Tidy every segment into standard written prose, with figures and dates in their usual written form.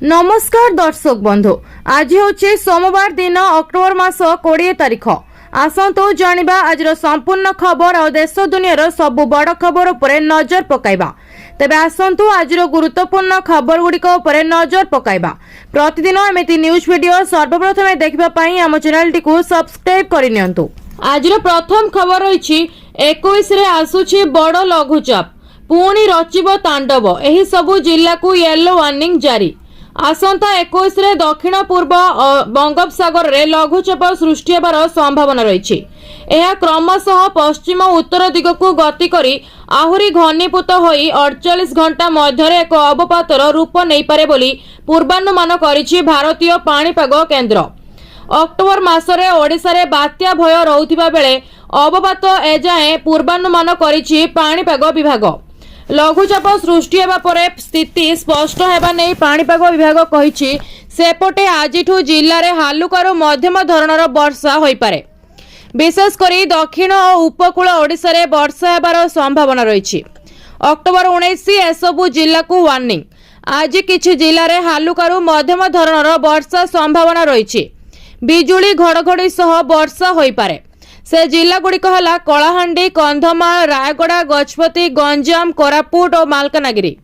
नमस्कार दर्शक बंधु, आज हूँ सोमवार दिन अक्टोबर मास 20 तारीख। आसतु जानिबा आजर संपूर्ण खबर और देश दुनियार सबु बड़ खबर उपरे नजर पकाइबा। तेबे आसतु आजर गुरुत्वपूर्ण खबर गुड़िक उपरे नजर पकाइबा। प्रतिदिन एमिति न्यूज वीडियो सर्वप्रथमे देखिबा पई आम चैनल टी को सब्सक्राइब करिनियंतु। आजर प्रथम खबर रहिछि 21 रे आसुछि बड़ लघुचाप, पुणी रचिब तांडव। एही सबु जिल्ला को येलो वार्निंग जारी। आसंता 21 रे दक्षिण पूर्व बंगोपसागर रे लघुचाप सृष्टि हेबार संभावना रही। यह क्रमशः पश्चिम उत्तर दिग को गति करी आहुरी घनीभूत होई 48 घंटा मध्य एक अवपातर रूप नहीं पारे बोली पूर्वानुमान करिछि भारतीय पाणीपाग केन्द्र। अक्टोबर मासरे ओडिशा रे बात्या भय रहुथिबा बेले अवपात एजाए पूर्वानुमान करिछि पाणीपाग विभाग। लघुचाप सृष्टि हेबा परे स्थिति स्पष्ट हेबा नै पाणीपाग विभाग कहिछि सेपटे आजिठु जिल्ला रे हालुकारू मध्यम धरणर वर्षा होई पारे। विशेष करी दक्षिण और उपकूल ओडिशा रे वर्षा हेबार संभावना रही। अक्टोबर 19 एसबु जिल्ला को वार्निंग। आज किछि जिल्ला रे हालुकारू मध्यम धरणर वर्षा संभावना रही। बिजुली घड़घड़ी सह वर्षा होई पारे। से जिला गुड़िक है कलाहांडी, कंधमाल, रायगड़ा, गजपति, गंजाम, कोरापुट और मालकानगिरी।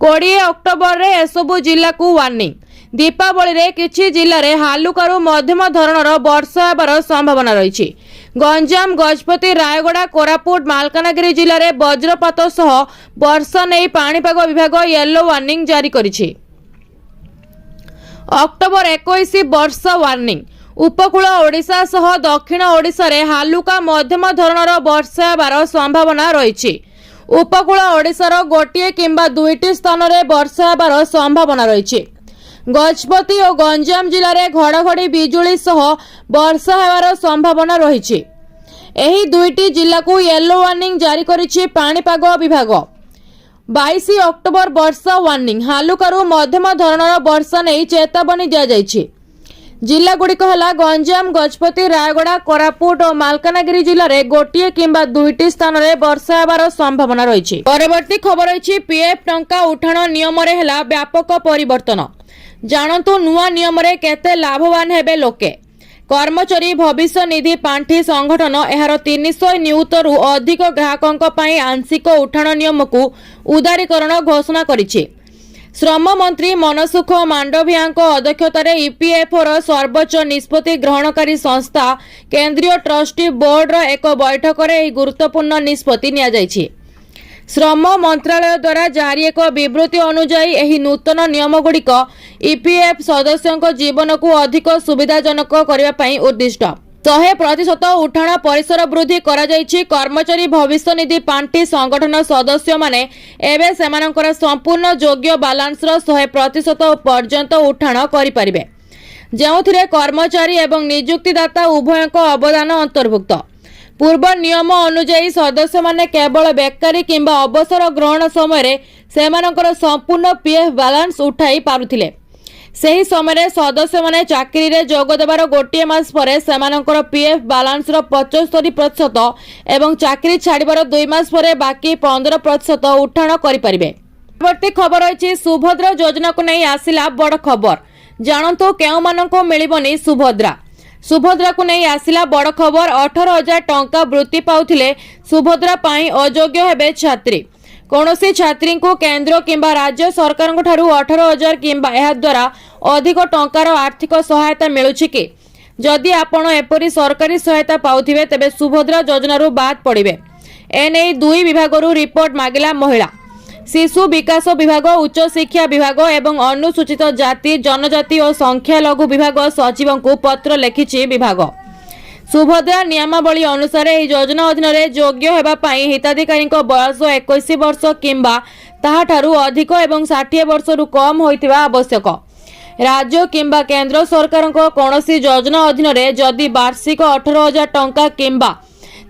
20 अक्टोबर रे एसबु जिला को वार्निंग। दीपावली रे किछि जिल्ला रे हालुकारू मध्यम धरणर वर्षा हेबार संभावना रही। गंजाम, गजपति, रायगड़ा, कोरापुट, मालकानगिरी जिल्ला रे वज्रपात सह वर्षा नहीं पाणीपाग विभाग येलो वार्निंग जारी करिछि। अक्टोबर 21 वर्षा वार्निंग। उपकूल ओडिशा सह दक्षिण ओडिशा रे हालुका मध्यम धरणर वर्षा हेबार संभावना रही। उपकूल ओडिशार गोटे किंबा दुईटी स्थान रे वर्षा हेबार संभावना रही। गजपति और गंजाम जिल्ला रे घड़घड़ी बिजुली सह वर्षा हेबार संभावना रही। एही दुईटी जिल्ला को येलो वार्निंग जारी करिछि पाणीपाग विभाग। 22 अक्टोबर वर्षा वार्निंग। हालुकारू मध्यम धरणर वर्षा नहीं चेतावनी दिया जाइछि। जिला गुड़िक है गंजाम, गजपति, रायगड़ा, कोरापुट और मालकानगिरी जिले में गोटे किंबा दुईटी स्थान में वर्षा हेबार संभावना रही। परवर्ती खबर रही पीएफ टंका उठाण नियम रे हेला व्यापक परिवर्तन। जानतु नुआ नियम रे केते लाभवान हेबे लोके। कर्मचारी भविष्य निधि पांठी संगठन एहार 300 नियुत रु अधिक ग्राहकों पई आंशिक उठाण नियम को उदारीकरण घोषणा करिछि। श्रम मंत्री मनसुख मांडविया अध्यक्षतार ईपीएफओ सर्वोच्च निष्पत्ति ग्रहणकारी संस्था केंद्रीय ट्रस्टी बोर्ड एक बैठक में गुरुत्वपूर्ण निष्पत्ति निया जायछि। श्रम मंत्रालय द्वारा जारी एक विवृत्ति अनुसार यह नूतन नियम गुड़िक ईपीएफ सदस्यों जीवन को अधिक सुविधाजनक करने उद्दिष्ट। 100% उठाण परिसर वृद्धि करा जायछि। कर्मचारी भविष्य निधि पांठी संगठन सदस्य माने एबे सेमानकर संपूर्ण योग्य बालांस 100% पर्यंत उठाण करि परिबे, जेउथिरे कर्मचारी एवं नियुक्तिदाता उभयक अवदान अंतर्भुक्त। पूर्व नियम अनुसार सदस्य माने केवल बेकारी किंबा अवसर ग्रहण समय सेमानकर संपूर्ण पीएफ बालांस उठाई पारुथिले। सही समय सदस्य माने चाकरी रे जोग देबार गोटे मास परे सेमानकर पीएफ बालांस 75% एवं चाकरी छाड़ीबार 2 मास परे बाकी 15% उठाण करि परिबे। परवर्ती खबर रही सुभद्रा योजना को नहीं आसिला बड़ खबर। जानतु केउ मानको मिलिबनी सुभद्रा। सुभद्रा को नहीं आसिला बड़ खबर। 18,000 टंका वृत्ति पाउथिले सुभद्रा पाई अयोग्य हेबे छात्री। कौनसी छात्री को केंद्र किंबा राज्य सरकार 18,000 किंबा यह द्वारा अधिक टंकार आर्थिक सहायता मिलुछि कि? जदि आपण एपरी सरकारी सहायता पाउथिबे तेबे सुभद्रा योजना रू बाद पड़िबे। एने 2 विभाग रिपोर्ट मागिला महिला शिशु विकास विभाग, उच्च शिक्षा विभाग एवं अनुसूचित जाति जनजाति और संख्यालघु विभाग सचिव को पत्र लिखिछि विभाग। सुभद्रा नियमावली अनुसार यह योजना अधीन योग्य हेबा पई हिताधिकारी बयस 21 वर्ष किंबा ताहाठारु अधिक एवं 60 वर्ष रु कम होइतिबा आवश्यक। राज्य किंबा केंद्र सरकार कौनसी योजना अधीन जदि वार्षिक 18,000 टंका किंबा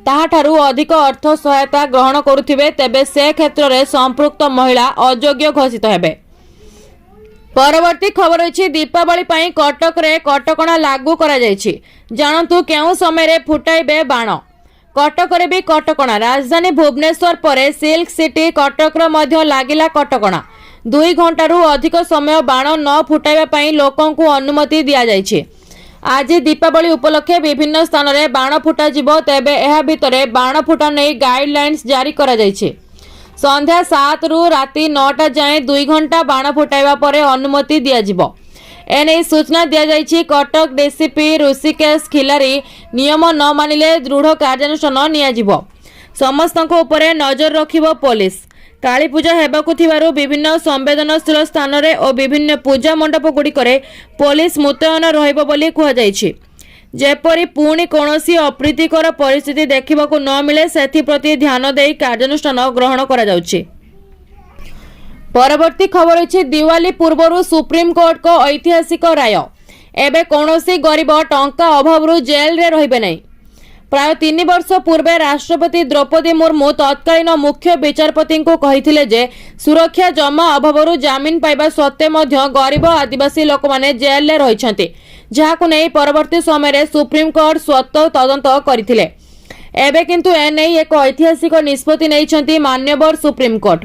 ताहाठारु अधिक अर्थ सहायता ग्रहण करुथिबे तेबे से क्षेत्र में संपृक्त महिला अयोग्य घोषित हेबे। परवर्ती खबर रही दीपावली पई कटक रे कटकणा लागू करा जायछि। जानतु केउ समय रे फुटाइबे बाण। कटक रे भी कटकणा। राजधानी भुवनेश्वर परे सिल्क सिटी कटक रो मध्य लागिला कटकणा। 2 घंटारू अधिक समय बाण न फुटाइबा पई लोकंकु अनुमति दिया जायछि। आज दीपावली उपलक्षे विभिन्न स्थान में बाण फुटा जिवो, तेबे एहा भितरे बाण फुटा नहीं गाइडलाइंस जारी करा जायछि। संध्या 7 रु राति 9टा जाए 2 घंटा बाण फुटाइबा परे अनुमति दिया जिवो। एने सूचना दिया जायछि। कटक डीसीपी ऋषिकेश खिलारी नियम न मानिले दृढ़ कार्यानुष्ठान निया जिवो। समस्तक उपरे नजर रखिबो पुलिस। काली पूजा हेबाकु थिबारु विभिन्न संवेदनशील स्थान रे और विभिन्न पूजा मंडप गुड़िकरे पुलिस मुतयन रहिबो बोली कुहा जायछि। जेपरि पुणी कोनोसी अप्रीतिकर परिस्थिति देखिबाकु न मिले सेथि प्रति ध्यान देई कार्यानुष्ठान ग्रहण करा जाउछि। परवर्ती खबर अछि दिवाली पूर्वरु सुप्रीम कोर्ट को ऐतिहासिक राय। एबे कोनोसी गरीब टंका अभावरु जेल रे रहिबे नै। प्राय 3 वर्ष पूर्वे राष्ट्रपति द्रौपदी मुर्मू तत्कालीन मुख्य विचारपति को कहिथिले जे सुरक्षा जमा अभावरु जामिन पाइबा सत्ते मध्य गरीब आदिवासी लोक माने जेल रे रहिछन्ति, जाहाकु नै परवर्ती समय रे सुप्रीम कोर्ट स्वतः तदंत करथिले। एबे किंतु एनै एक ऐतिहासिक निष्पत्ति नैछन्ति मान्यवर सुप्रीम कोर्ट।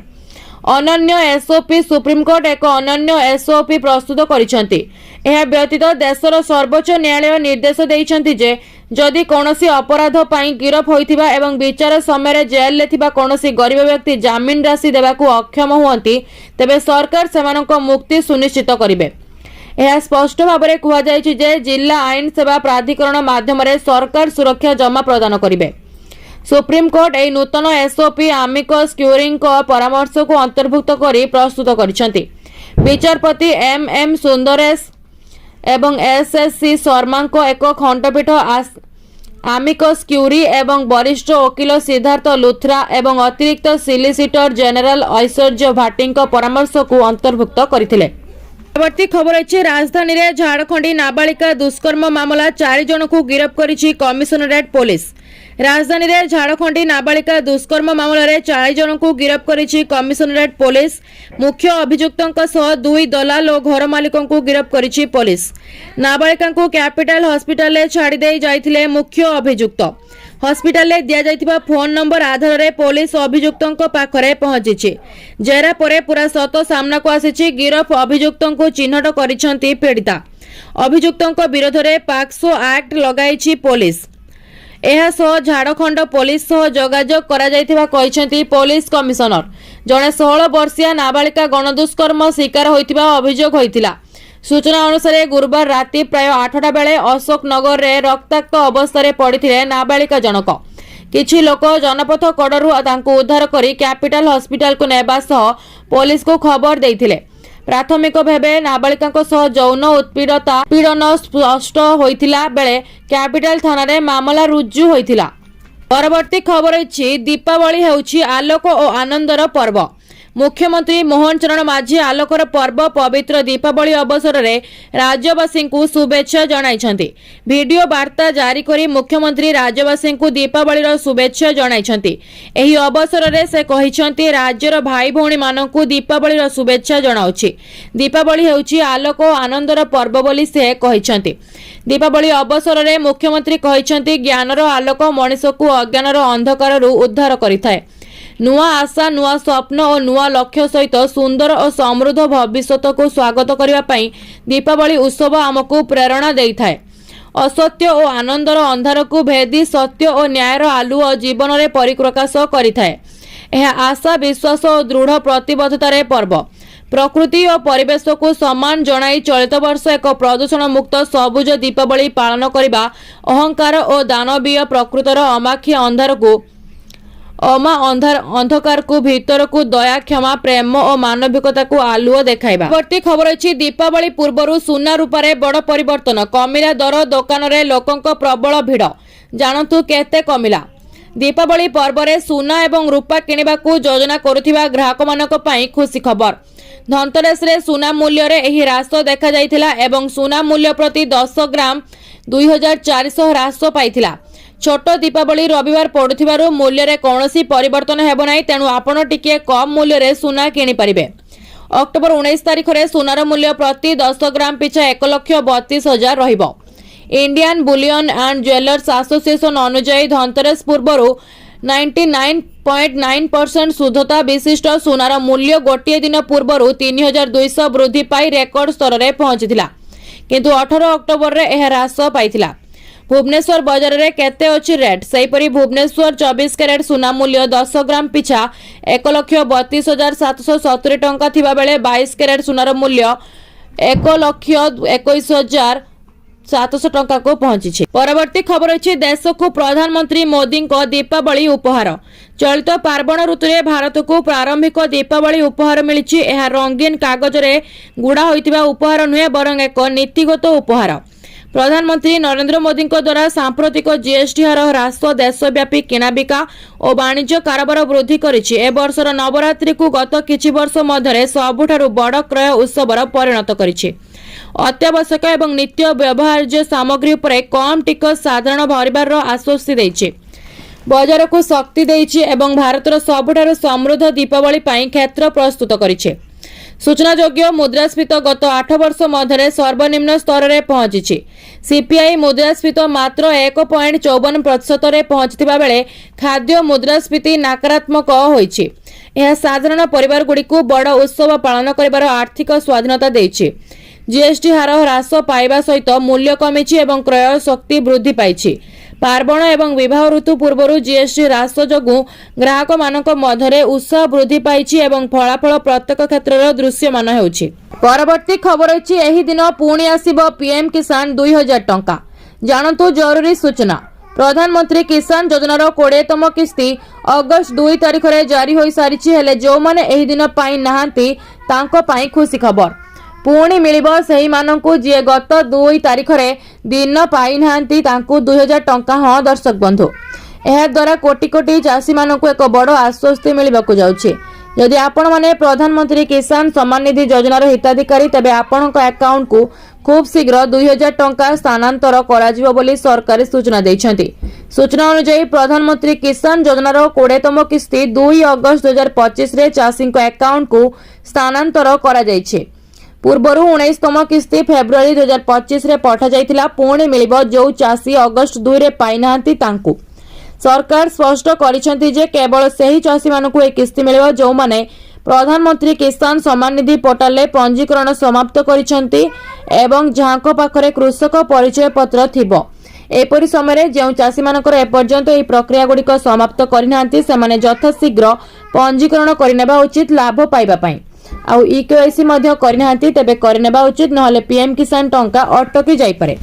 अनन्य एसओपी सुप्रीम कोर्ट एक अनन्य एसओपी प्रस्तुत करिसंति। एहा व्यतीत देशर सर्वोच्च न्यायालय निर्देश देइछन्ति जे जदि कोनोसी अपराध पई गिरफ होइथिबा एवं विचार समय रे जेल ले थिबा कोनोसी गरीब व्यक्ति जामिन राशि देबाकू अक्षम हुअंती, तेबे सरकार सेमानक मुक्ति सुनिश्चित करिवे। एहा स्पष्ट भाबरे कुहा जायछि जे जिला आईन सेवा प्राधिकरण माध्यम रे सरकार सुरक्षा जमा प्रदान करिवे। सुप्रीम कोर्ट ए नूतन एसओपी आमिकस क्यूरी परामर्श को अंतर्भुक्त करी प्रस्तुत करिसंति। विचारपति एम सुंदरेश एवं एसएससी शर्मा को एक खंडपीठ आमिकस क्यूरी एवं वरिष्ठ वकील सिद्धार्थ लुथ्रा एवं अतिरिक्त सिलिसिटर जनरल ऐश्वर्य भाटी परामर्श को अंतर्भुक्त करथिले। परवर्ती खबर अछि राजधानी रे झारखंडी नाबालिका दुष्कर्म मामला 4 जन को गिरफ्त करिछि कमिशनरेट पुलिस। राजधानी रे झारखंडी नाबालिका दुष्कर्म मामला रे 4 जन को गिरफ्त करिछि कमिशनरेट पुलिस। मुख्य अभियुक्तों सह 2 दलाल और घर मालिकों को गिरफ्त करिछि पुलिस। नाबालिका को कैपिटल हॉस्पिटल ले छाड़ी दे जाइथिले मुख्य अभियुक्त। हॉस्पिटल ले दिया जाइथिबा फोन नंबर आधार रे पुलिस अभियुक्तों पाखरे पहुंचिछि। जेरा परे पूरा सत सामना को आसिछि। गिरफ अभियुक्तों को चिन्हट करिसंती पीड़िता। अभियुक्तों विरोध रे पाक्सो एक्ट लगाइछि पुलिस। एहा सह झारखंड पुलिस सह जोगाजोग करा जाइथिबा कहिसंती पुलिस कमिशनर। जणे 16 वर्षीय नाबालिका गणदुष्कर्म शिकार होइथिबा अभियोग होइथिला। सूचना अनुसार गुरुवार राति प्राय 8टा बेले अशोक नगर रे रक्ताक्त अवस्था रे पड़िथिले नाबालिका जनक। किछि लोक जनपथ कड़रू तांको उद्धार करी कैपिटल हॉस्पिटल को नेबा सह पुलिस को खबर देइथिले। प्राथमिक भावे नाबालिका सह यौन उत्पीड़न स्पष्ट होइथिला बेले कैपिटल थाना रे मामला रुजु होइथिला। परवर्ती खबर अछि दीपावली हेउछि आलोक और आनंदर पर्व। मुख्यमंत्री मोहन चरण माझी आलोकर पर्व पवित्र दीपावली अवसर में राज्यवासी को शुभेच्छा जणाइछन्ति। वीडियो वार्ता जारी करी मुख्यमंत्री राज्यवासी को दीपावली शुभेच्छा जणाइछन्ति। एही अवसर में से कहिछन्ति राज्यर भाई भौणी मानकु दीपावली शुभेच्छा जणाउछि। दीपावली हेउछि आलोक और आनंदर पर्व बोली से कहिछन्ति। दीपावली अवसर में मुख्यमंत्री कहिछन्ति ज्ञानर आलोक मनिषकु अज्ञानर अंधकारु उद्धार करिथाय। नुआ आशा नुआ स्वप्न और नुआ लक्ष्य सहित सुंदर और समृद्ध भविष्यत को स्वागत करने पाई दीपावली उत्सव आमको प्रेरणा देइथाय। असत्य और आनंदर अंधार को भेदी सत्य और न्यायर आलुओ जीवन में परिप्रकाश करिथाय। यह आशा विश्वास और दृढ़ प्रतिबद्धतार पर्व। प्रकृति और परिवेश को सम्मान जणाई चलित वर्ष एक प्रदूषण मुक्त सबुज दीपावली पालन करने अहंकार और दानवीय प्रकृतर अमाखी अंधार को अंधकार को भीतर को दया क्षमा प्रेम और मानविकता को आलुओ देखाइबा। परवर्ती खबर अछि दीपावली पूर्वरु सुना रूपारे बड़ परिवर्तन। कमिला दर दुकान रे लोकंक प्रबल भिड़। जानतु केते कमिला। दीपावली पर्व रे सुना एवं रूपा किनिबा को योजना करुथिबा ग्राहक मानक पई खुशी खबर। धनतेरस रे सुना मूल्य रे एही ह्रास देखा जाइथिला एवं सुना मूल्य प्रति 10 ग्राम 2400 ह्रास पाइथिला। छोट दीपावली रविवार पड़ुथिबारु मूल्य रे कौनसी परिवर्तन हेबो नाही, तेणु आपण टिके कम मूल्य रे सुना किनि परिबे। अक्टोबर 19 तारिख रे सुनार मूल्य प्रति 10 ग्राम पिछा 1,32,000 रहिबो। Indian Boolean and jewellers association अनुसार धनतेरस पूर्वरु 99.9% शुद्धता विशिष्ट सुनार मूल्य गोटे दिन पूर्व 3200 वृद्धि पाई रेकर्ड स्तर में पहुंचीला किंतु 18 अक्टोबर रे यह ह्रास पाइथिला। भुवनेश्वर बजार रे केते अछि रेट सेहीपरि भुवनेश्वर 24 कैरेट सुना मूल्य 10 ग्राम पिछा 1,32,770 टंका थिबा बेले 22 कैरेट सुनार मूल्य 1,21,700 टंका को पहुंची। परवर्ती खबर अछि देश को प्रधानमंत्री मोदी को दीपावली उपहार। चलित पार्वण ऋतु में भारत को प्रारंभिक दीपावली उपहार मिली। यह रंगीन कागज रे गुड़ा होइतिबा उपहार नुहे बरं एक नीतिगत उपहार। प्रधानमंत्री नरेंद्र मोदी द्वारा सांप्रतिक जीएसटी हार ह्रास देशव्यापी किणाबिका और वाणिज्य कारोबार वृद्धि करिछि। ए वर्षर नवरात्रि को गत किछि वर्ष मध्यरे सबुठारु बड़ क्रय उत्सवर परिणत करिछि। अत्यावश्यक एवं नित्य व्यवहार्य सामग्री उपरे कम टिकस साधारण भरिबार आश्वस्ति दैछि, बजार को शक्ति दैछि एवं भारतर सबुठारु समृद्ध दीपावली पई क्षेत्र प्रस्तुत करिछि। सूचनायोग्य मुद्रास्फीति गत 8 वर्ष मध्य सर्वनिम्न स्तर में पहुंची। सीपीआई मुद्रास्फीति मात्र 1.54% रे पहुंचथिबा बेले खाद्य मुद्रास्फीति नकारात्मक होइछि। यह साधारण परिवार गुडी को बड़ उत्सव पालन करिबार आर्थिक स्वाधीनता देछि। जीएसटी हार ह्रास पाइबा सहित मूल्य कमिछि एवं क्रय शक्ति वृद्धि पाइछि। पार्वण एवं विवाह ऋतु पूर्व जीएसटी ह्रास जोगु ग्राहक मानक मध्यरे उत्साह वृद्धि पाइछि एवं फलाफल प्रत्येक क्षेत्र में दृश्यमान होउछि। परवर्ती खबर अछि एही दिन पुणी आसीबो पीएम किसान 2000 टंका। जानतु जरूरी सूचना। प्रधानमंत्री किसान योजनार 20तम किस्ती अगस्त 2 तारिख रे जारी होई सारिछि। हेले जो माने एही दिन पाई नाहांती तांको पाई खुशी खबर। पुणी मिलिबो सही मानकु जे गत 2 तारिख रे दिन पाई नाहांती तांकु 2000 टंका। हाँ दर्शक बंधु, एहा द्वारा कोटी कोटी चाषी मानकु एक बड़ आश्वस्ति मिलिबाकु जाउछि। यदि आपण माने प्रधानमंत्री किसान सम्मान निधि योजनार हिताधिकारी तेबे आपणक अकाउंट को खूब शीघ्र 2000 टंका स्थानांतर कराजिबो बोली सरकारी सूचना दैछन्ति। सूचना अनुसार प्रधानमंत्री किसान योजनार 20तम किस्ती 2 अगस्त 2025 रे चाषी अकाउंट को स्थानांतर करा जायछि। पूर्वर 19तम किस्ती फेब्रुआरी 2025 रे पठा जाइथिला। पुणी मिलिबो जो चाषी अगस्त 2 रे पाई नाहांती तांकु। सरकार स्पष्ट करिसेंति जे केवल सही चाषी मानकु ए किस्ती मिलिबो जो माने प्रधानमंत्री किसान सम्मान निधि पोर्टल रे पंजीकरण समाप्त करिसेंति एवं जहांको पाखरे कृषक परिचय पत्र थिबो। एपरि समय जो चाषी मानकर एपर्यंत ए प्रक्रिया गुड़िक समाप्त करिनांती सेमाने यथाशीघ्र पंजीकरण करिनेबा उचित लाभ पाइबा पई। आउ ई केवाईसी मध्य करिनांती तेबे करिनेबा उचित, नहले पीएम किसान टंका अटकी जाई पारे।